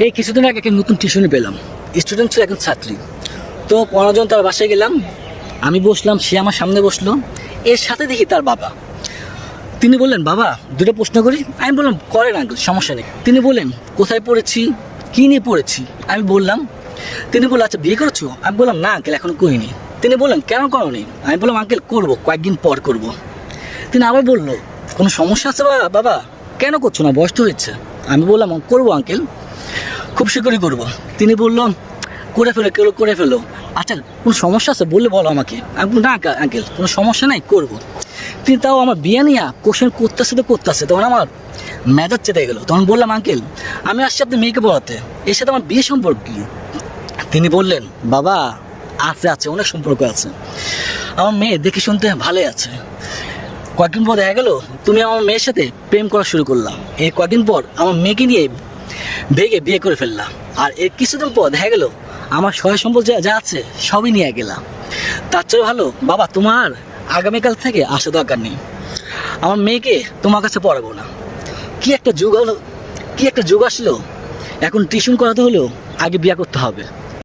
এই কিছুদিন আগে একটা নতুন টিউশনি পেলাম। স্টুডেন্ট ছিল, এখন ছাত্রী। তো 15 জন তার বাসায় গেলাম, আমি বসলাম, সে আমার সামনে বসলো। এর সাথে দেখি তার বাবা। তিনি বললেন, বাবা দুটো প্রশ্ন করি। আমি বললাম, করেন আঙ্কেল, সমস্যা নেই। তিনি বললেন, কোথায় পড়েছি, কী নিয়ে পড়েছি। আমি বললাম, তিনি বললেন, আচ্ছা বিয়ে করেছো। আমি বললাম, না আঙ্কেল, এখনো করিনি। তিনি বললেন, কেন করোনি। আমি বললাম, আঙ্কেল করবো, কয়েকদিন পর করবো। তিনি আবার বললো, কোনো সমস্যা আছে বাবা, কেন করছো না, বয়স তো হয়েছে। আমি বললাম, করবো আঙ্কেল, খুব শীঘ্রই করবো। তিনি বললাম, করে ফেলো। আচ্ছা কোনো সমস্যা আছে বললে বলো আমাকে। আমি বললাম, না আঙ্কেল, কোনো সমস্যা নাই, করবো। তিনি তাও আমার বিয়ে নিয়ে কোশ্চেন করতেছে, তখন আমার মেজাজ চেতে গেলো। তখন বললাম, আঙ্কেল আমি আসছি আপনি মেয়েকে পড়াতে, এর সাথে আমার বিয়ে সম্পর্ক কী। তিনি বললেন, বাবা আছে অনেক সম্পর্ক আছে, আমার মেয়ে দেখে শুনতে ভালোই আছে। কয়েকদিন পর দেখা গেলো তুমি আমার মেয়ের সাথে প্রেম করা শুরু করলাম। এই কয়েকদিন পর আমার মেয়েকে নিয়ে ভেগে বিয়ে করে ফেললাম। আর এর কিছুদিন পর দেখা গেলো আমার সহায় সম্পদ যা আছে সবই নিয়ে গেলাম। তার চেয়ে ভালো বাবা তোমার আগামীকাল থেকে আসা দরকার নেই, আমার মেয়েকে তোমার কাছে পড়াবো না। কি একটা যুগ আসলো, এখন টিউশন করাতে হলেও আগে বিয়ে করতে হবে।